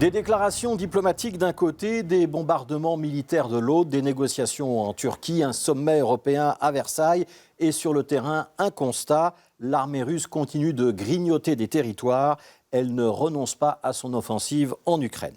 Des déclarations diplomatiques d'un côté, des bombardements militaires de l'autre, des négociations en Turquie, un sommet européen à Versailles et sur le terrain, un constat, l'armée russe continue de grignoter des territoires, elle ne renonce pas à son offensive en Ukraine.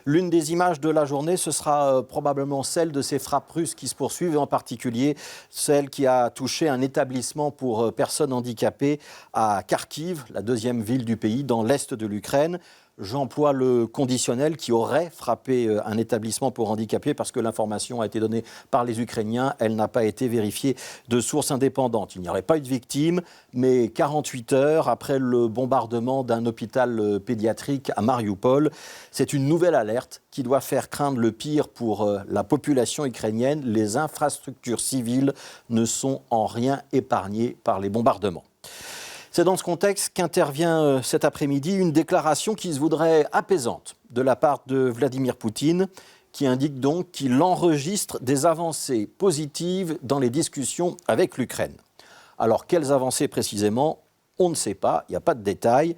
L'une des images de la journée, ce sera probablement celle de ces frappes russes qui se poursuivent, et en particulier celle qui a touché un établissement pour personnes handicapées à Kharkiv, la deuxième ville du pays, dans l'est de l'Ukraine. J'emploie le conditionnel qui aurait frappé un établissement pour handicapés parce que l'information a été donnée par les Ukrainiens. Elle n'a pas été vérifiée de sources indépendantes. Il n'y aurait pas eu de victimes, mais 48 heures après le bombardement d'un hôpital pédiatrique à Mariupol, c'est une nouvelle alerte qui doit faire craindre le pire pour la population ukrainienne. Les infrastructures civiles ne sont en rien épargnées par les bombardements. C'est dans ce contexte qu'intervient cet après-midi une déclaration qui se voudrait apaisante de la part de Vladimir Poutine, qui indique donc qu'il enregistre des avancées positives dans les discussions avec l'Ukraine. Alors, quelles avancées précisément ? On ne sait pas, il n'y a pas de détails.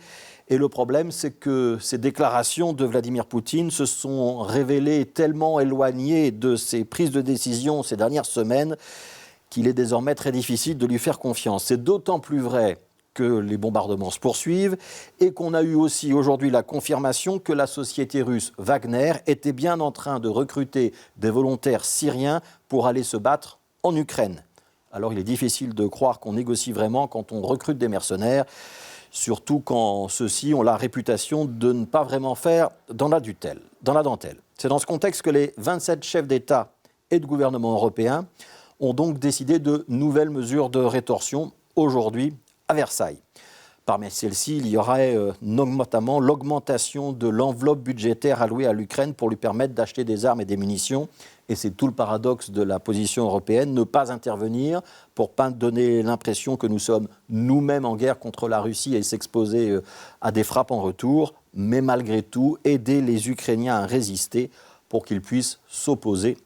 Et le problème, c'est que ces déclarations de Vladimir Poutine se sont révélées tellement éloignées de ses prises de décision ces dernières semaines qu'il est désormais très difficile de lui faire confiance. C'est d'autant plus vrai que les bombardements se poursuivent et qu'on a eu aussi aujourd'hui la confirmation que la société russe Wagner était bien en train de recruter des volontaires syriens pour aller se battre en Ukraine. Alors il est difficile de croire qu'on négocie vraiment quand on recrute des mercenaires, surtout quand ceux-ci ont la réputation de ne pas vraiment faire dans la dentelle. C'est dans ce contexte que les 27 chefs d'État et de gouvernement européens ont donc décidé de nouvelles mesures de rétorsion aujourd'hui à Versailles. Parmi celles-ci, il y aurait notamment l'augmentation de l'enveloppe budgétaire allouée à l'Ukraine pour lui permettre d'acheter des armes et des munitions. Et c'est tout le paradoxe de la position européenne, ne pas intervenir pour ne pas donner l'impression que nous sommes nous-mêmes en guerre contre la Russie et s'exposer à des frappes en retour, mais malgré tout aider les Ukrainiens à résister pour qu'ils puissent s'opposer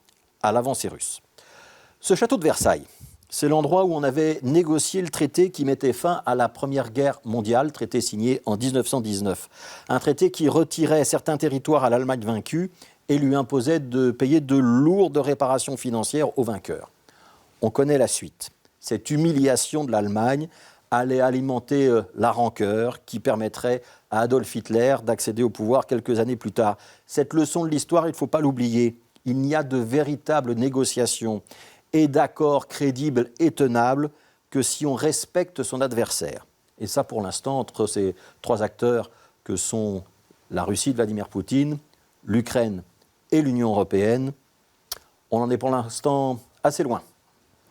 à l'avancée russe. Ce château de Versailles, c'est l'endroit où on avait négocié le traité qui mettait fin à la Première Guerre mondiale, traité signé en 1919. Un traité qui retirait certains territoires à l'Allemagne vaincue et lui imposait de payer de lourdes réparations financières aux vainqueurs. On connaît la suite. Cette humiliation de l'Allemagne allait alimenter la rancœur qui permettrait à Adolf Hitler d'accéder au pouvoir quelques années plus tard. Cette leçon de l'histoire, il ne faut pas l'oublier. Il n'y a de véritables négociations et d'accords crédibles et tenables que si on respecte son adversaire. Et ça, pour l'instant, entre ces trois acteurs que sont la Russie de Vladimir Poutine, l'Ukraine et l'Union européenne, on en est pour l'instant assez loin.